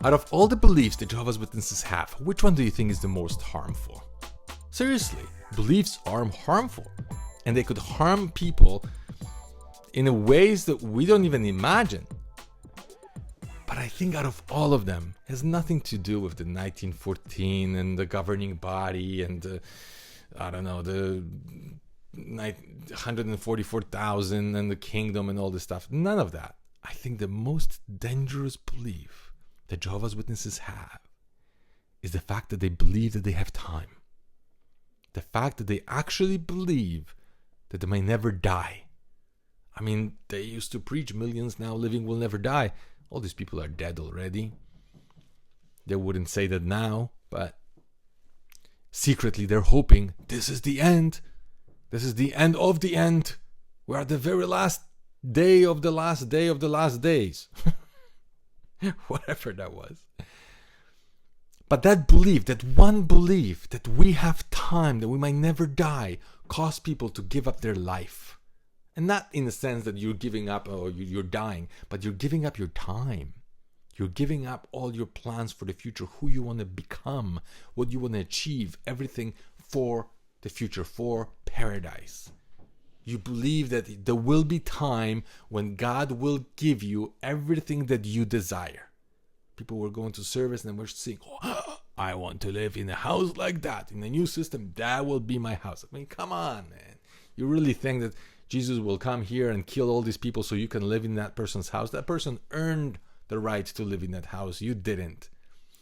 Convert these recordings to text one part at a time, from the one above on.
Out of all the beliefs that Jehovah's Witnesses have, which one do you think is the most harmful? Seriously, beliefs are harmful. And they could harm people in ways that we don't even imagine. But I think out of all of them, it has nothing to do with the 1914 and the governing body and the 144,000 and the kingdom and all this stuff. None of that. I think the most dangerous belief that Jehovah's Witnesses have is the fact that they believe that they have time. The fact that they actually believe that they may never die. I mean, they used to preach millions now living will never die. All these people are dead already. They wouldn't say that now, but secretly they're hoping this is the end. This is the end of the end. We're at the very last day of the last day of the last days. Whatever that was. But that belief, that one belief that we have time, that we might never die, caused people to give up their life. And not in the sense that you're giving up or you're dying, but you're giving up your time. You're giving up all your plans for the future, who you want to become, what you want to achieve, everything for the future, for paradise. You believe that there will be time when God will give you everything that you desire. People were going to service and we're saying, oh, I want to live in a house like that. In the new system, that will be my house. I mean, come on, man. You really think that Jesus will come here and kill all these people so you can live in that person's house? That person earned the right to live in that house. You didn't.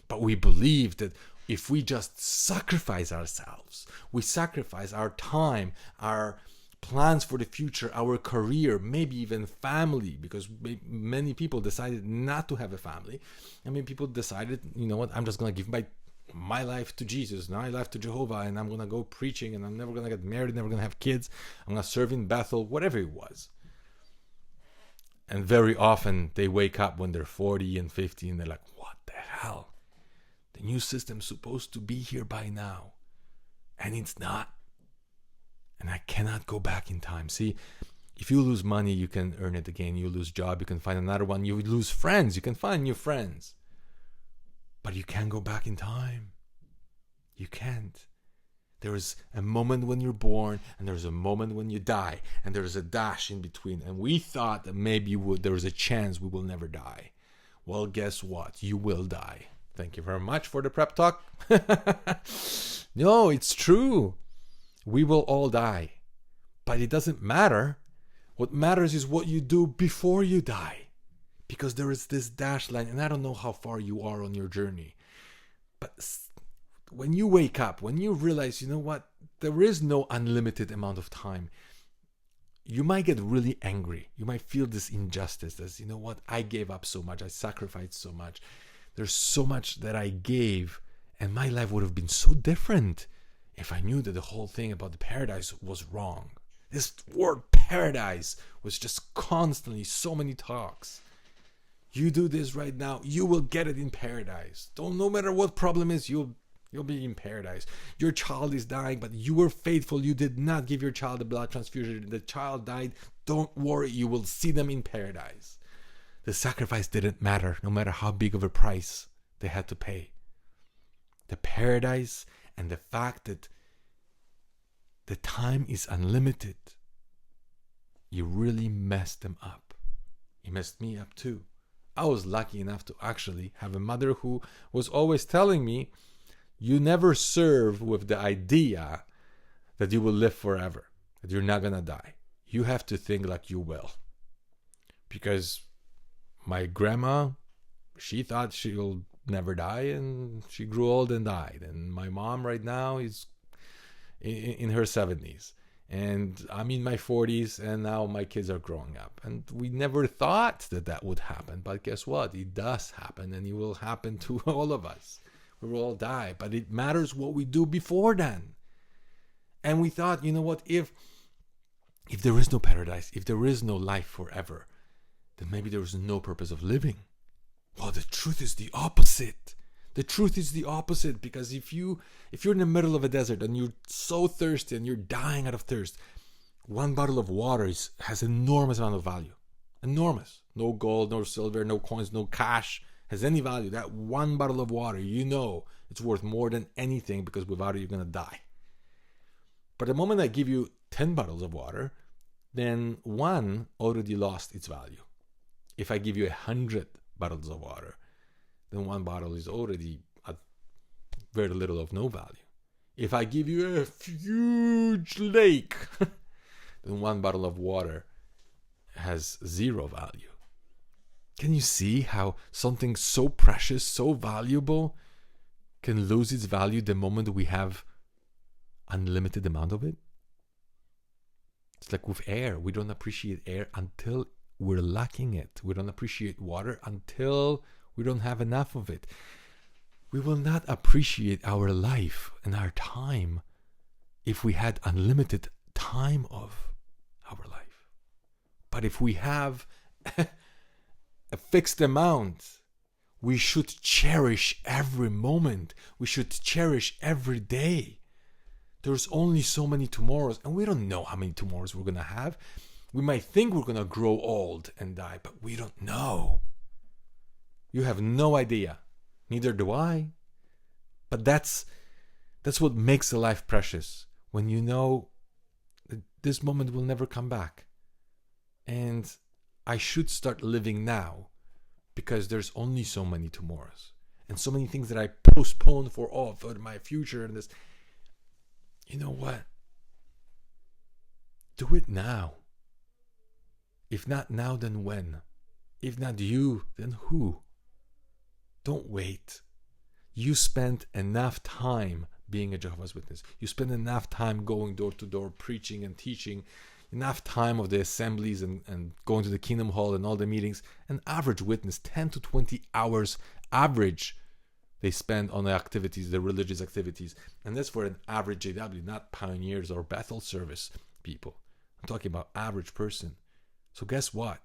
But we believe that if we just sacrifice ourselves, we sacrifice our time, our plans for the future, our career, maybe even family, because many people decided not to have a family. I mean, people decided, you know what, I'm just going to give my life to Jesus, my life to Jehovah, and I'm going to go preaching, and I'm never going to get married, never going to have kids, I'm going to serve in Bethel, whatever it was. And very often they wake up when they're 40 and 50 and they're like, what the hell? The new system's supposed to be here by now, and it's not. And I cannot go back in time. See, if you lose money, you can earn it again. You lose job, you can find another one. You lose friends, you can find new friends. But you can't go back in time. You can't. There is a moment when you're born, and there's a moment when you die, and there's a dash in between. And we thought that maybe there was a chance we will never die. Well, guess what? You will die. Thank you very much for the prep talk. No, it's true. We will all die. But it doesn't matter. What matters is what you do before you die. Because there is this dash line, and I don't know how far you are on your journey. But when you wake up, when you realize, you know what, there is no unlimited amount of time, you might get really angry. You might feel this injustice as, you know what, I gave up so much, I sacrificed so much. There's so much that I gave, and my life would have been so different if I knew that the whole thing about the paradise was wrong. This word paradise was just constantly so many talks. You do this right now, you will get it in paradise. No matter what problem is, you'll be in paradise. Your child is dying, but you were faithful. You did not give your child a blood transfusion. The child died. Don't worry, you will see them in paradise. The sacrifice didn't matter, no matter how big of a price they had to pay. The paradise and the fact that the time is unlimited, you really messed them up. You messed me up too. I was lucky enough to actually have a mother who was always telling me, you never serve with the idea that you will live forever, that you're not going to die. You have to think like you will. Because my grandma, she thought she'll never die, and she grew old and died. And my mom right now is in her 70s. And I'm in my 40s, and now my kids are growing up. And we never thought that would happen. But guess what? It does happen, and it will happen to all of us. We will all die. But it matters what we do before then. And we thought, you know what? If there is no paradise, if there is no life forever, then maybe there is no purpose of living. Well, the truth is the opposite. The truth is the opposite, because if you're in the middle of a desert and you're so thirsty and you're dying out of thirst, one bottle of water has enormous amount of value. Enormous. No gold, no silver, no coins, no cash. has any value, that one bottle of water, you know it's worth more than anything, because without it, you're going to die. But the moment I give you 10 bottles of water, then one already lost its value. If I give you 100 bottles of water, then one bottle is already at very little of no value. If I give you a huge lake, then one bottle of water has zero value. Can you see how something so precious, so valuable, can lose its value the moment we have unlimited amount of it? It's like with air. We don't appreciate air until we're lacking it. We don't appreciate water until we don't have enough of it. We will not appreciate our life and our time if we had unlimited time of our life. But if we have a fixed amount, we should cherish every moment. We should cherish every day. There's only so many tomorrows, and we don't know how many tomorrows we're going to have. We might think we're going to grow old and die, but we don't know. You have no idea. Neither do I. But that's what makes the life precious. When you know that this moment will never come back. And I should start living now, because there's only so many tomorrows. And so many things that I postpone for my future and this. You know what? Do it now. If not now, then when? If not you, then who? Don't wait. You spent enough time being a Jehovah's Witness. You spend enough time going door to door, preaching and teaching. Enough time of the assemblies and going to the Kingdom Hall and all the meetings. An average witness, 10 to 20 hours average they spend on the activities, the religious activities. And that's for an average JW, not pioneers or Bethel service people. I'm talking about average person. So guess what?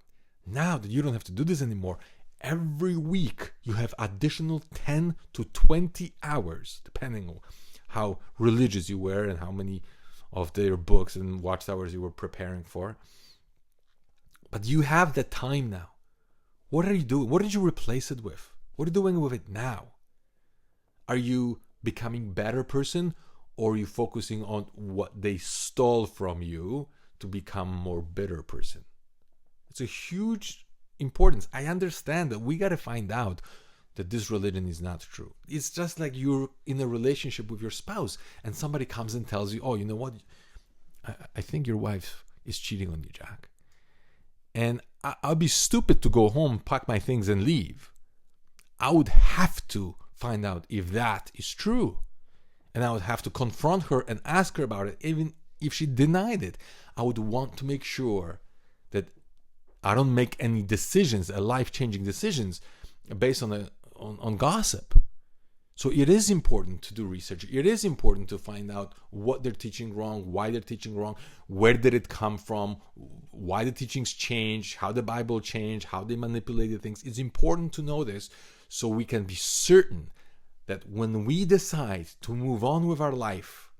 Now that you don't have to do this anymore, every week you have additional 10 to 20 hours, depending on how religious you were and how many of their books and watchtowers you were preparing for. But you have the time now. What are you doing? What did you replace it with? What are you doing with it now? Are you becoming a better person, or are you focusing on what they stole from you to become a more bitter person? It's a huge importance. I understand that we got to find out that this religion is not true. It's just like you're in a relationship with your spouse and somebody comes and tells you, oh, you know what? I think your wife is cheating on you, Jack. And I'll be stupid to go home, pack my things and leave. I would have to find out if that is true. And I would have to confront her and ask her about it, even if she denied it. I would want to make sure that I don't make any decisions, life-changing decisions, based on gossip. So it is important to do research. It is important to find out what they're teaching wrong, why they're teaching wrong, where did it come from, why the teachings change, how the Bible changed, how they manipulated things. It's important to know this so we can be certain that when we decide to move on with our life,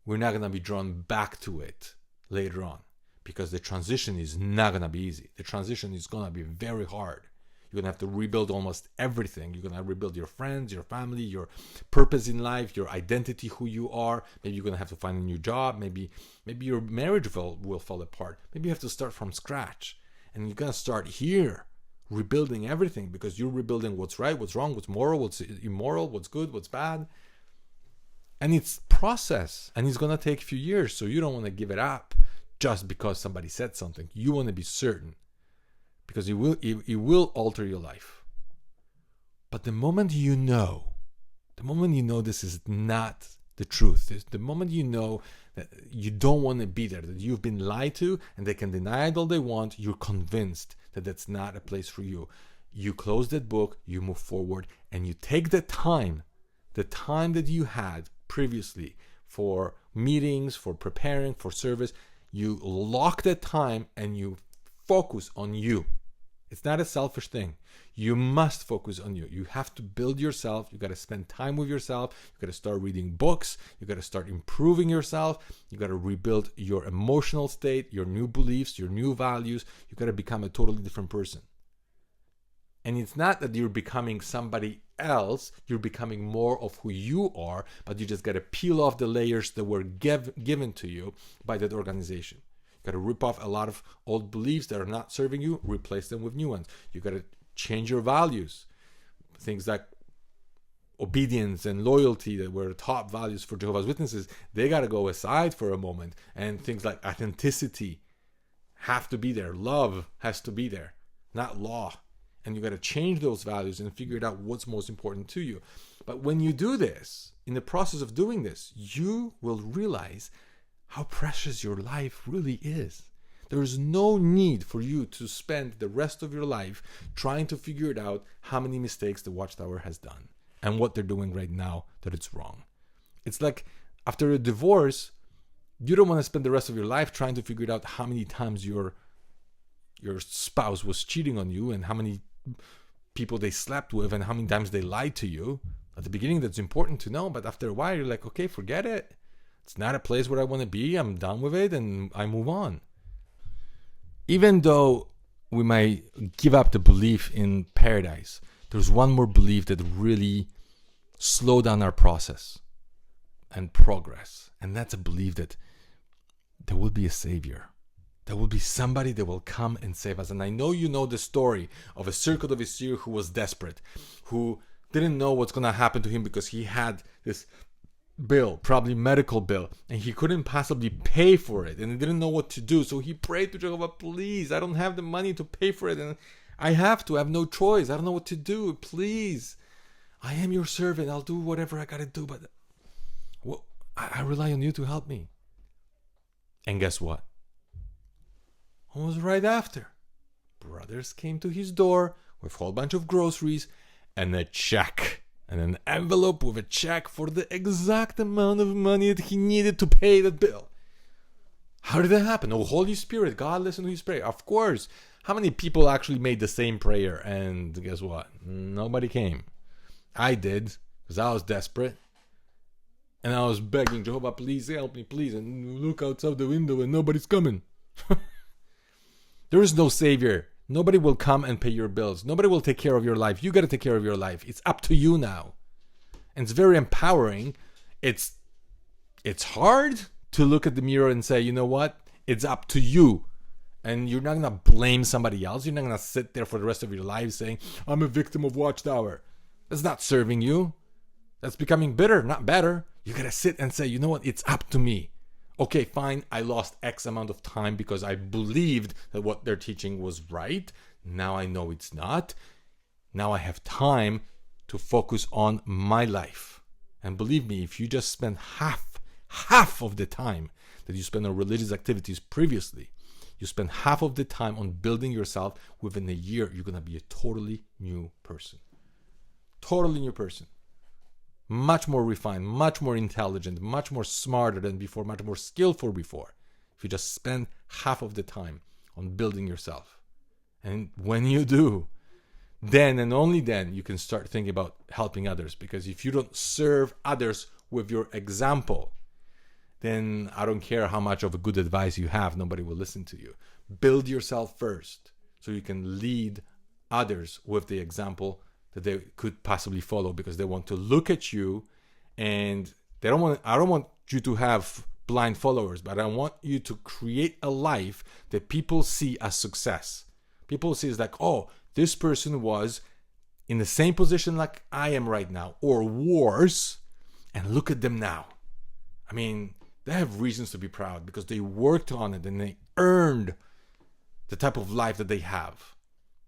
we're not going to be drawn back to it later on, because the transition is not going to be easy. The transition is going to be very hard. You're going to have to rebuild almost everything. You're going to rebuild your friends, your family, your purpose in life, your identity, who you are. Maybe you're going to have to find a new job. Maybe your marriage will fall apart. Maybe you have to start from scratch. And you're going to start here, rebuilding everything, because you're rebuilding what's right, what's wrong, what's moral, what's immoral, what's good, what's bad. And it's process, and it's going to take a few years. So you don't want to give it up just because somebody said something. You want to be certain, because it will alter your life. But the moment you know this is not the truth, the moment you know that you don't want to be there, that you've been lied to, and they can deny it all they want, you're convinced that that's not a place for you. You close that book, you move forward, and you take the time that you had previously for meetings, for preparing, for service. You lock that time and you focus on you. It's not a selfish thing. You must focus on you. You have to build yourself. You got to spend time with yourself. You got to start reading books. You got to start improving yourself. You got to rebuild your emotional state, your new beliefs, your new values. You got to become a totally different person. And it's not that you're becoming somebody else, you're becoming more of who you are, but you just got to peel off the layers that were given to you by that organization. You got to rip off a lot of old beliefs that are not serving you, replace them with new ones. You got to change your values. Things like obedience and loyalty that were top values for Jehovah's Witnesses, they got to go aside for a moment. And things like authenticity have to be there. Love has to be there, not law. And you got to change those values and figure out what's most important to you. But when you do this, in the process of doing this, you will realize how precious your life really is. There is no need for you to spend the rest of your life trying to figure it out how many mistakes the Watchtower has done and what they're doing right now that it's wrong. It's like after a divorce, you don't want to spend the rest of your life trying to figure out how many times your spouse was cheating on you and how many people they slept with and how many times they lied to you. At the beginning, that's important to know, but after a while, you're like, okay, forget it. It's not a place where I want to be. I'm done with it, and I move on. Even though we might give up the belief in paradise, there's one more belief that really slow down our process and progress, and that's a belief that there will be a savior. There will be somebody that will come and save us. And I know you know the story of a Circuit officer who was desperate, who didn't know what's going to happen to him because he had this bill, probably medical bill, and he couldn't possibly pay for it, and he didn't know what to do. So he prayed to Jehovah, please, I don't have the money to pay for it, and I have no choice. I don't know what to do. Please, I am your servant. I'll do whatever I got to do, but I rely on you to help me. And guess what? It was right after. Brothers came to his door with a whole bunch of groceries and a check. And an envelope with a check for the exact amount of money that he needed to pay that bill. How did that happen? Oh, Holy Spirit, God listened to his prayer. Of course. How many people actually made the same prayer? And guess what? Nobody came. I did, because I was desperate. And I was begging, Jehovah, please help me, please. And look outside the window and nobody's coming. There is no savior. Nobody will come and pay your bills. Nobody will take care of your life. You got to take care of your life. It's up to you now. And it's very empowering. It's hard to look at the mirror and say, you know what? It's up to you. And you're not going to blame somebody else. You're not going to sit there for the rest of your life saying, I'm a victim of Watchtower. That's not serving you. That's becoming bitter, not better. You got to sit and say, you know what? It's up to me. Okay, fine, I lost X amount of time because I believed that what they're teaching was right. Now I know it's not. Now I have time to focus on my life. And believe me, if you just spend half of the time that you spend on religious activities previously, you spend half of the time on building yourself, within a year, you're going to be a totally new person. Totally new person. Much more refined, much more intelligent, much more smarter than before, much more skillful before. If you just spend half of the time on building yourself. And when you do, then and only then you can start thinking about helping others. Because if you don't serve others with your example, then I don't care how much of a good advice you have, nobody will listen to you. Build yourself first so you can lead others with the example that they could possibly follow, because they want to look at you and I don't want you to have blind followers, but I want you to create a life that people see as success. People see as like, oh, this person was in the same position like I am right now, or worse, and look at them now. I mean, they have reasons to be proud because they worked on it and they earned the type of life that they have.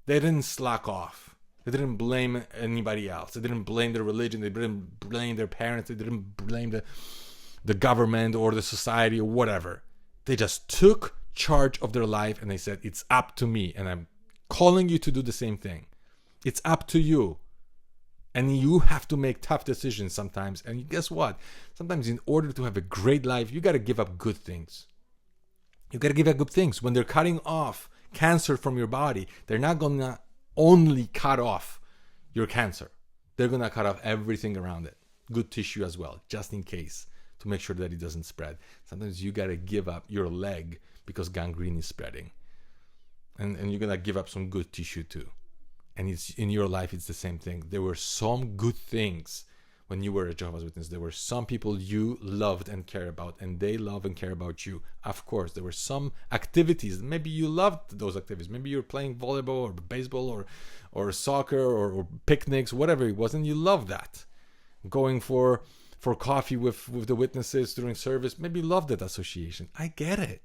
They didn't slack off. They didn't blame anybody else. They didn't blame their religion. They didn't blame their parents. They didn't blame the government or the society or whatever. They just took charge of their life and they said, it's up to me. And I'm calling you to do the same thing. It's up to you. And you have to make tough decisions sometimes. And guess what? Sometimes in order to have a great life, you got to give up good things. You got to give up good things. When they're cutting off cancer from your body, they're not going to only cut off your cancer. They're going to cut off everything around it. Good tissue as well, just in case, to make sure that it doesn't spread. Sometimes you got to give up your leg because gangrene is spreading. And you're going to give up some good tissue too. And it's in your life, it's the same thing. There were some good things when you were a Jehovah's Witness. There were some people you loved and cared about, and they love and care about you. Of course, there were some activities. Maybe you loved those activities. Maybe you were playing volleyball or baseball or soccer or picnics, whatever it was, and you loved that. Going for coffee with the witnesses during service. Maybe you loved that association. I get it.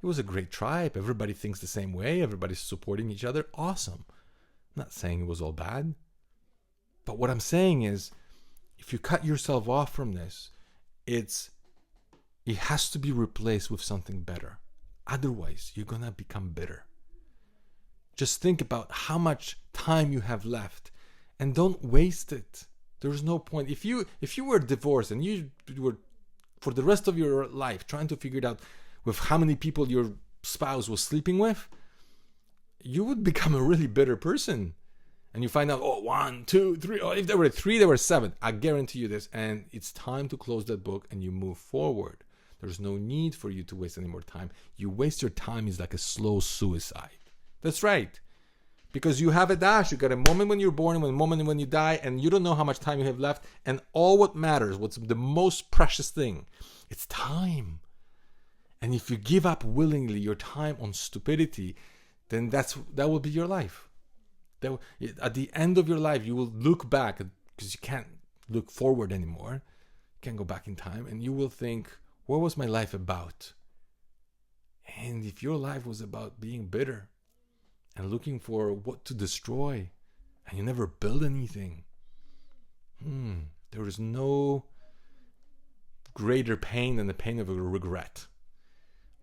It was a great tribe. Everybody thinks the same way. Everybody's supporting each other. Awesome. I'm not saying it was all bad. But what I'm saying is, if you cut yourself off from this, it has to be replaced with something better. Otherwise, you're going to become bitter. Just think about how much time you have left and don't waste it. There's no point. If you were divorced and you were for the rest of your life trying to figure it out with how many people your spouse was sleeping with, you would become a really bitter person. And you find out, 1, 2, 3. Oh, if there were 3, there were 7. I guarantee you this. And it's time to close that book and you move forward. There's no need for you to waste any more time. You waste your time is like a slow suicide. That's right. Because you have a dash. You got a moment when you're born and a moment when you die, and you don't know how much time you have left. And all what matters, what's the most precious thing, it's time. And if you give up willingly your time on stupidity, then that will be your life. At the end of your life, you will look back, because you can't look forward anymore. You can't go back in time, and you will think, what was my life about? And if your life was about being bitter and looking for what to destroy, and you never build anything, there is no greater pain than the pain of a regret.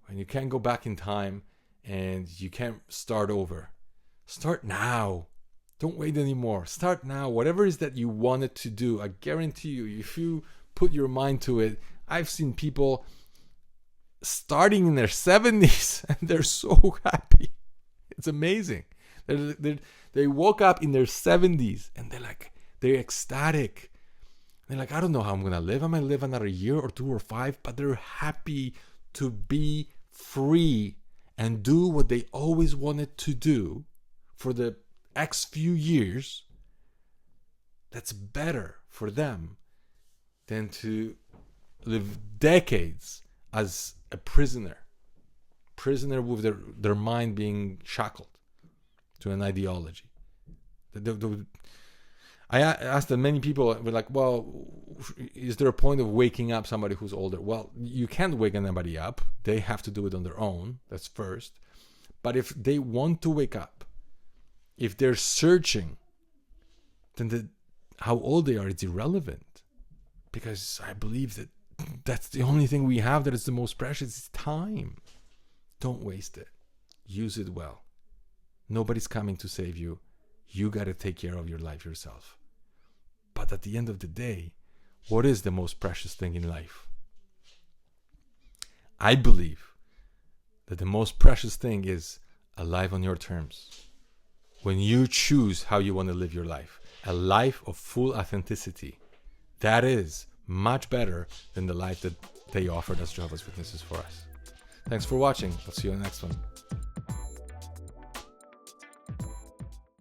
When you can't go back in time and you can't start over. Start now. Don't wait anymore. Start now. Whatever it is that you wanted to do, I guarantee you, if you put your mind to it, I've seen people starting in their 70s and they're so happy. It's amazing. They woke up in their 70s and they're ecstatic. They're like, I don't know how I'm going to live. I might live another year or 2 or 5, but they're happy to be free and do what they always wanted to do for the X few years. That's better for them than to live decades as a prisoner with their mind being shackled to an ideology. I asked that many people were like, well, is there a point of waking up somebody who's older? Well, you can't wake anybody up. They have to do it on their own. That's first. But if they want to wake up, if they're searching, then how old they are, it's irrelevant. Because I believe that that's the only thing we have that is the most precious. It's time. Don't waste it. Use it well. Nobody's coming to save you. You got to take care of your life yourself. But at the end of the day, what is the most precious thing in life? I believe that the most precious thing is a life on your terms. When you choose how you want to live your life, a life of full authenticity, that is much better than the life that they offered as Jehovah's Witnesses for us. Thanks for watching. I'll see you in the next one.